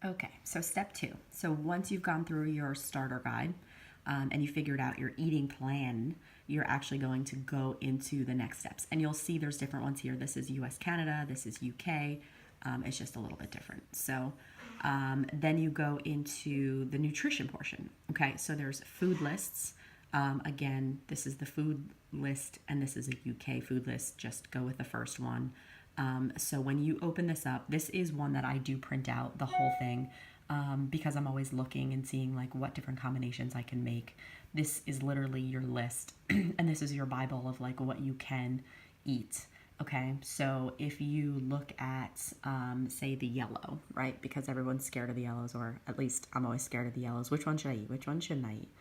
Okay, so step two. So once you've gone through your starter guide and you figured out your eating plan, you're actually going to go into the next steps. And you'll see there's different ones here. This is US, Canada, this is UK. It's just a little bit different. So then you go into the nutrition portion. Okay, so there's food lists. Again, this is the food list, and this is a UK food list. Just go with the first one. So when you open this up, this is one that I do print out the whole thing because I'm always looking and seeing like what different combinations I can make. This is literally your list, and this is your Bible of like what you can eat. Okay, so if you look at, say, the yellow, right? Because everyone's scared of the yellows, or at least I'm always scared of the yellows. Which one should I eat? Which one shouldn't I eat?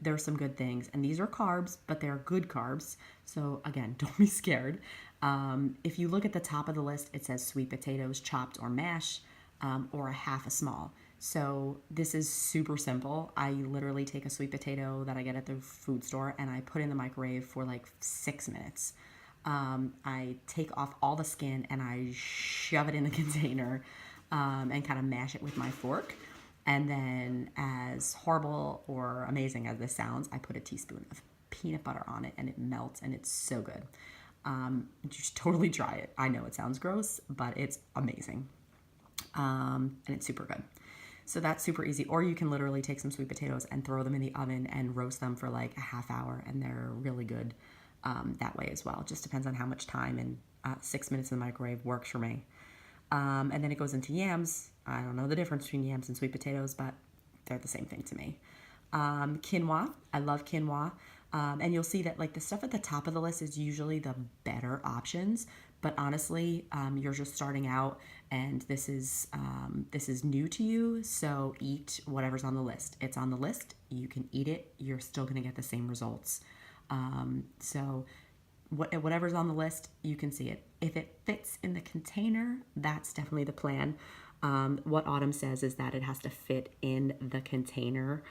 There are some good things, and these are carbs, but they're good carbs. So again, don't be scared. If you look at the top of the list, it says sweet potatoes, chopped or mashed, or a half a small. So this is super simple. I literally take a sweet potato that I get at the food store and I put it in the microwave for like 6 minutes. I take off all the skin and I shove it in the container and kind of mash it with my fork. And then, as horrible or amazing as this sounds, I put a teaspoon of peanut butter on it and it melts and it's so good. You should totally try it. I know it sounds gross, but it's amazing. And it's super good. So that's super easy. Or you can literally take some sweet potatoes and throw them in the oven and roast them for like a half hour, and they're really good that way as well. It just depends on how much time, and 6 minutes in the microwave works for me. And then it goes into yams. I don't know the difference between yams and sweet potatoes, but they're the same thing to me. Quinoa, I love quinoa. And you'll see that like the stuff at the top of the list is usually the better options. But honestly, you're just starting out, and this is new to you. So eat whatever's on the list. It's on the list. You can eat it. You're still going to get the same results. So whatever's on the list, you can see it. If it fits in the container, that's definitely the plan. What Autumn says is that it has to fit in the container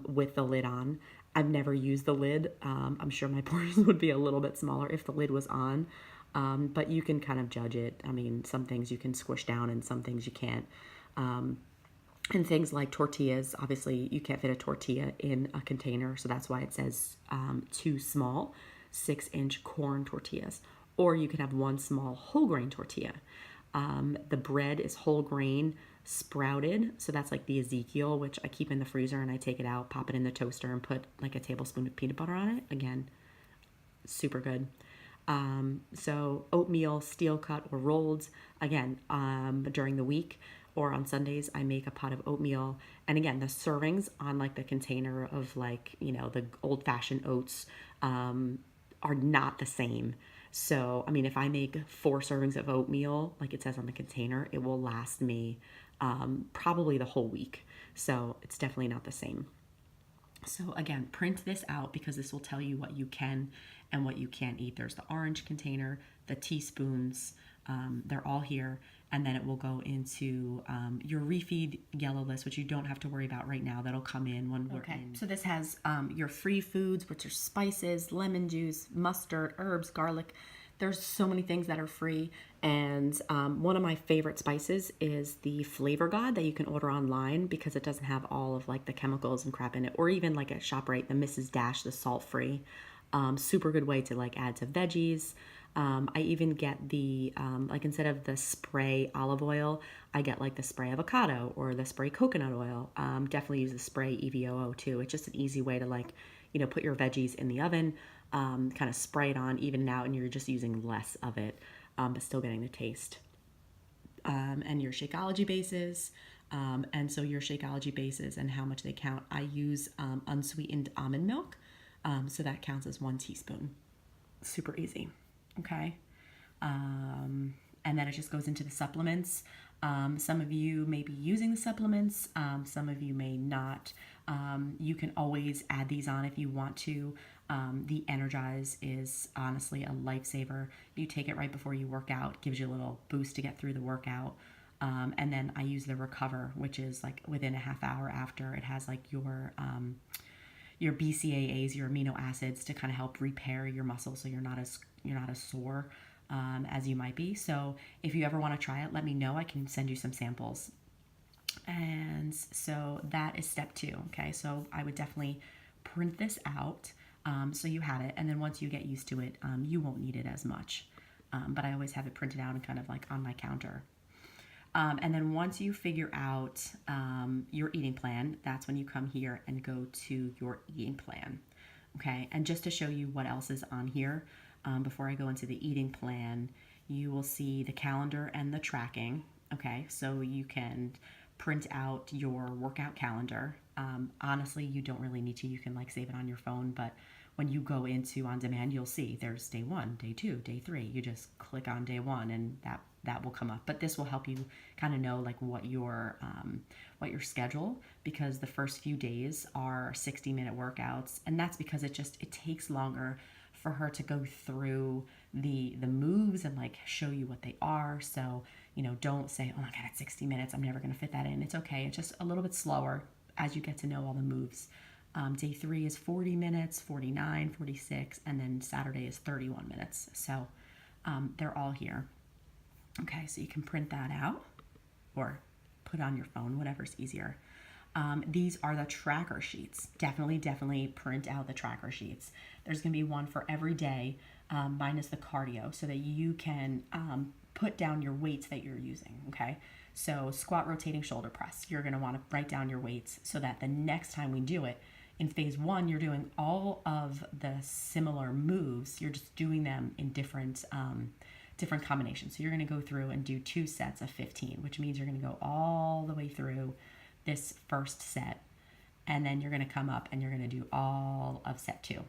with the lid on. I've never used the lid. I'm sure my portions would be a little bit smaller if the lid was on, but you can kind of judge it. I mean, some things you can squish down and some things you can't. And things like tortillas, obviously you can't fit a tortilla in a container, so that's why it says two small 6-inch corn tortillas. Or you could have one small whole grain tortilla. The bread is whole grain sprouted, so that's like the Ezekiel, which I keep in the freezer and I take it out, pop it in the toaster, and put like a tablespoon of peanut butter on it. Again, super good. So oatmeal, steel cut or rolled. Again, during the week or on Sundays, I make a pot of oatmeal. And again, the servings on like the container of like, the old fashioned oats are not the same. So, I mean, if I make 4 servings of oatmeal, like it says on the container, it will last me probably the whole week. So it's definitely not the same. So again, print this out because this will tell you what you can and what you can't eat. There's the orange container, the teaspoons, they're all here. And then it will go into your refeed yellow list, which you don't have to worry about right now. That'll come in when we're in. So this has your free foods, which are spices, lemon juice, mustard, herbs, garlic. There's so many things that are free. And one of my favorite spices is the Flavor God that you can order online because it doesn't have all of like the chemicals and crap in it. Or even like at ShopRite, the Mrs. Dash, the salt free. Super good way to like add to veggies. I even get the, like instead of the spray olive oil, I get like the spray avocado or the spray coconut oil. Definitely use the spray EVOO too. It's just an easy way to like, put your veggies in the oven, kind of spray it on, even out, and you're just using less of it, but still getting the taste. And your Shakeology bases. And so your Shakeology bases and how much they count, I use unsweetened almond milk. So that counts as 1 teaspoon. Super easy. Okay. And then it just goes into the supplements. Some of you may be using the supplements. Some of you may not. You can always add these on if you want to. The Energize is honestly a lifesaver. You take it right before you work out, gives you a little boost to get through the workout. And then I use the Recover, which is like within a half hour after. It has like your BCAAs, your amino acids, to kind of help repair your muscles so you're not as sore as you might be. So if you ever want to try it, let me know. I can send you some samples. And so that is step 2. Okay, so I would definitely print this out so you have it. And then once you get used to it, you won't need it as much. But I always have it printed out and kind of like on my counter. And then once you figure out your eating plan, that's when you come here and go to your eating plan. Okay, and just to show you what else is on here, before I go into the eating plan, you will see the calendar and the tracking. Okay, so you can print out your workout calendar. Honestly, you don't really need to. You can like save it on your phone, but when you go into on demand, you'll see there's day 1, day 2, day 3. You just click on day 1 and that will come up. But this will help you kind of know like what your schedule, because the first few days are 60-minute workouts, and that's because it takes longer for her to go through the moves and like show you what they are. So, don't say, oh my God, it's 60 minutes. I'm never going to fit that in. It's okay. It's just a little bit slower as you get to know all the moves. Day 3 is 40 minutes, 49, 46, and then Saturday is 31 minutes. So they're all here. Okay, so you can print that out or put on your phone, whatever's easier. These are the tracker sheets. Definitely print out the tracker sheets. There's going to be one for every day, minus the cardio, so that you can put down your weights that you're using, okay? So squat, rotating shoulder press, you're going to want to write down your weights so that the next time we do it, in phase 1, you're doing all of the similar moves. You're just doing them in different combinations. So you're going to go through and do 2 sets of 15, which means you're going to go all the way through this first set, and then you're going to come up and you're going to do all of set 2.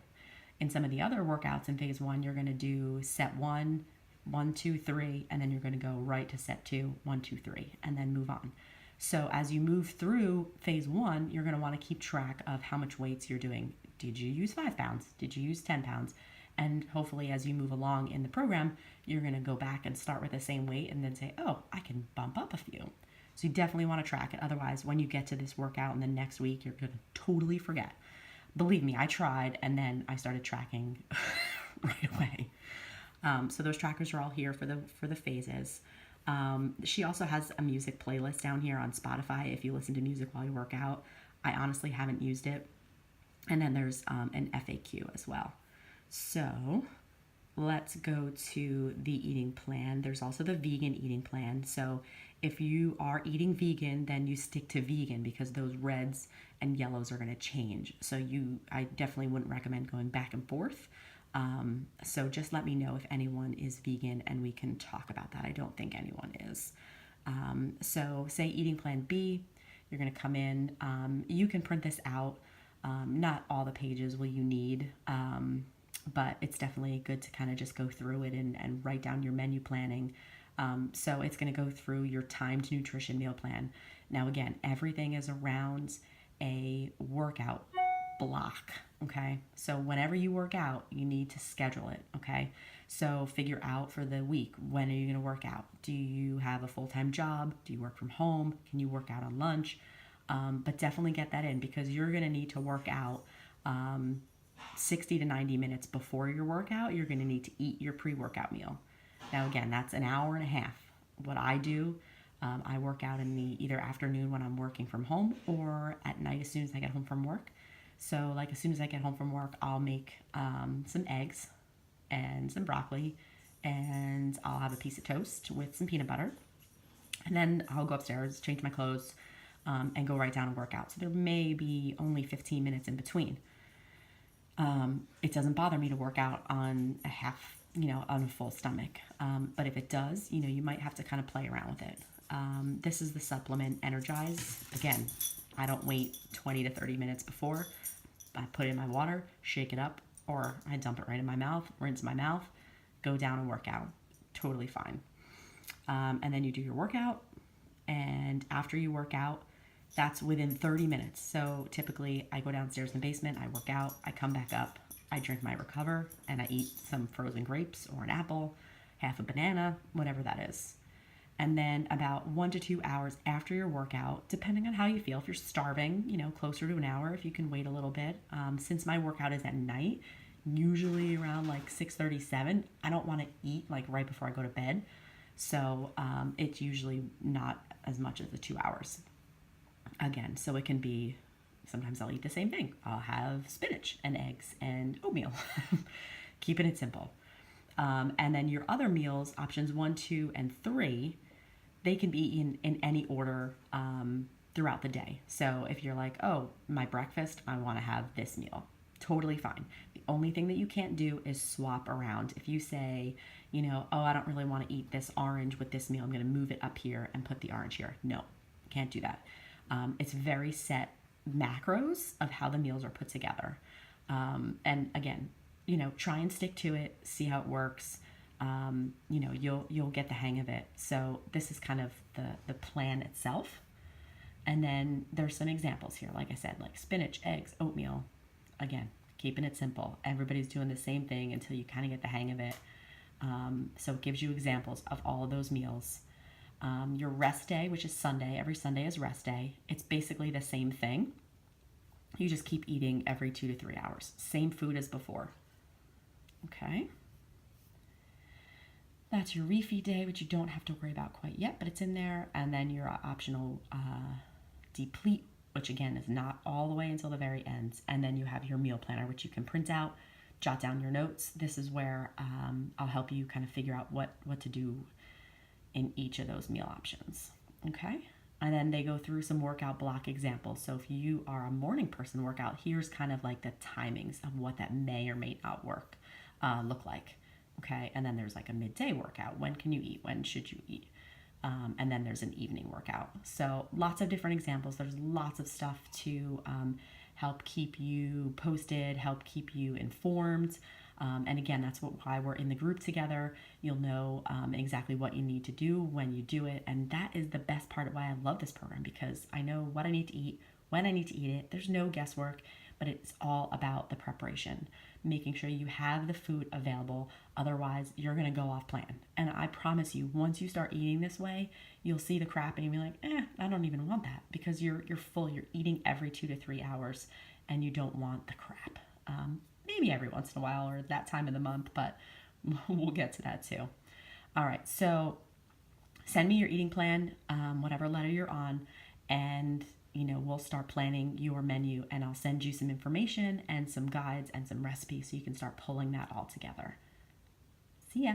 In some of the other workouts in phase 1, you're going to do set 1, 1, 2, 3, and then you're going to go right to set 2, 1, 2, 3, and then move on. So as you move through phase 1, you're going to want to keep track of how much weights you're doing. Did you use 5 pounds? Did you use 10 pounds? And hopefully as you move along in the program, you're going to go back and start with the same weight and then say, oh, I can bump up a few. So you definitely want to track it. Otherwise, when you get to this workout in the next week, you're going to totally forget. Believe me, I tried, and then I started tracking right away. So those trackers are all here for the phases. She also has a music playlist down here on Spotify if you listen to music while you work out. I honestly haven't used it. And then there's an FAQ as well. So let's go to the eating plan. There's also the vegan eating plan. So if you are eating vegan, then you stick to vegan because those reds and yellows are going to change. So I definitely wouldn't recommend going back and forth. So just let me know if anyone is vegan and we can talk about that. I don't think anyone is. So say eating plan B, you're going to come in. You can print this out. Not all the pages will you need, but it's definitely good to kind of just go through it and write down your menu planning. So it's going to go through your timed nutrition meal plan. Now, again, everything is around a workout block, okay? So whenever you work out, you need to schedule it, okay? So figure out for the week, when are you going to work out? Do you have a full-time job? Do you work from home? Can you work out on lunch? But definitely get that in because you're going to need to work out 60 to 90 minutes before your workout. You're going to need to eat your pre-workout meal. Now, again, that's an hour and a half. What I do, I work out in the either afternoon when I'm working from home or at night as soon as I get home from work. So like as soon as I get home from work, I'll make some eggs and some broccoli, and I'll have a piece of toast with some peanut butter. And then I'll go upstairs, change my clothes, and go right down and work out. So there may be only 15 minutes in between. It doesn't bother me to work out on on a full stomach. But if it does, you might have to kind of play around with it. This is the supplement Energize. Again, I don't wait 20 to 30 minutes before. I put it in my water, shake it up, or I dump it right in my mouth, rinse my mouth, go down and work out. Totally fine. And then you do your workout. And after you work out, that's within 30 minutes. So typically I go downstairs in the basement, I work out, I come back up, I drink my Recover, and I eat some frozen grapes or an apple, half a banana, whatever that is. And then about 1 to 2 hours after your workout, depending on how you feel, if you're starving, closer to an hour, if you can wait a little bit. Since my workout is at night, usually around like 6:37, I don't want to eat like right before I go to bed. So it's usually not as much as the 2 hours. Again, so it can be, sometimes I'll eat the same thing. I'll have spinach and eggs and oatmeal, keeping it simple. And then your other meals, options 1, 2, and 3, they can be in any order throughout the day. So if you're like, oh, my breakfast, I want to have this meal, totally fine. The only thing that you can't do is swap around. If you say, oh, I don't really want to eat this orange with this meal, I'm going to move it up here and put the orange here. No, can't do that. It's very set macros of how the meals are put together. And again, try and stick to it, see how it works. You'll get the hang of it. So this is kind of the plan itself. And then there's some examples here, like I said, like spinach, eggs, oatmeal. Again, keeping it simple. Everybody's doing the same thing until you kind of get the hang of it. So it gives you examples of all of those meals. Your rest day, which is Sunday, every Sunday is rest day. It's basically the same thing. You just keep eating every 2 to 3 hours. Same food as before. Okay. That's your refeed day, which you don't have to worry about quite yet, but it's in there. And then your optional deplete, which again is not all the way until the very end. And then you have your meal planner, which you can print out, jot down your notes. This is where I'll help you kind of figure out what to do in each of those meal options. Okay. And then they go through some workout block examples. So if you are a morning person workout, here's kind of like the timings of what that may or may not look like. Okay. And then there's like a midday workout. When can you eat? When should you eat? And then there's an evening workout. So lots of different examples. There's lots of stuff to help keep you posted, help keep you informed. And again, that's why we're in the group together. You'll know exactly what you need to do when you do it. And that is the best part of why I love this program, because I know what I need to eat, when I need to eat it. There's no guesswork, but it's all about the preparation, making sure you have the food available. Otherwise, you're going to go off plan. And I promise you, once you start eating this way, you'll see the crap and you'll be like, I don't even want that, because you're full. You're eating every 2 to 3 hours and you don't want the crap. Maybe every once in a while or that time of the month, but we'll get to that too. All right, so send me your eating plan, whatever letter you're on, and we'll start planning your menu, and I'll send you some information and some guides and some recipes so you can start pulling that all together. See ya.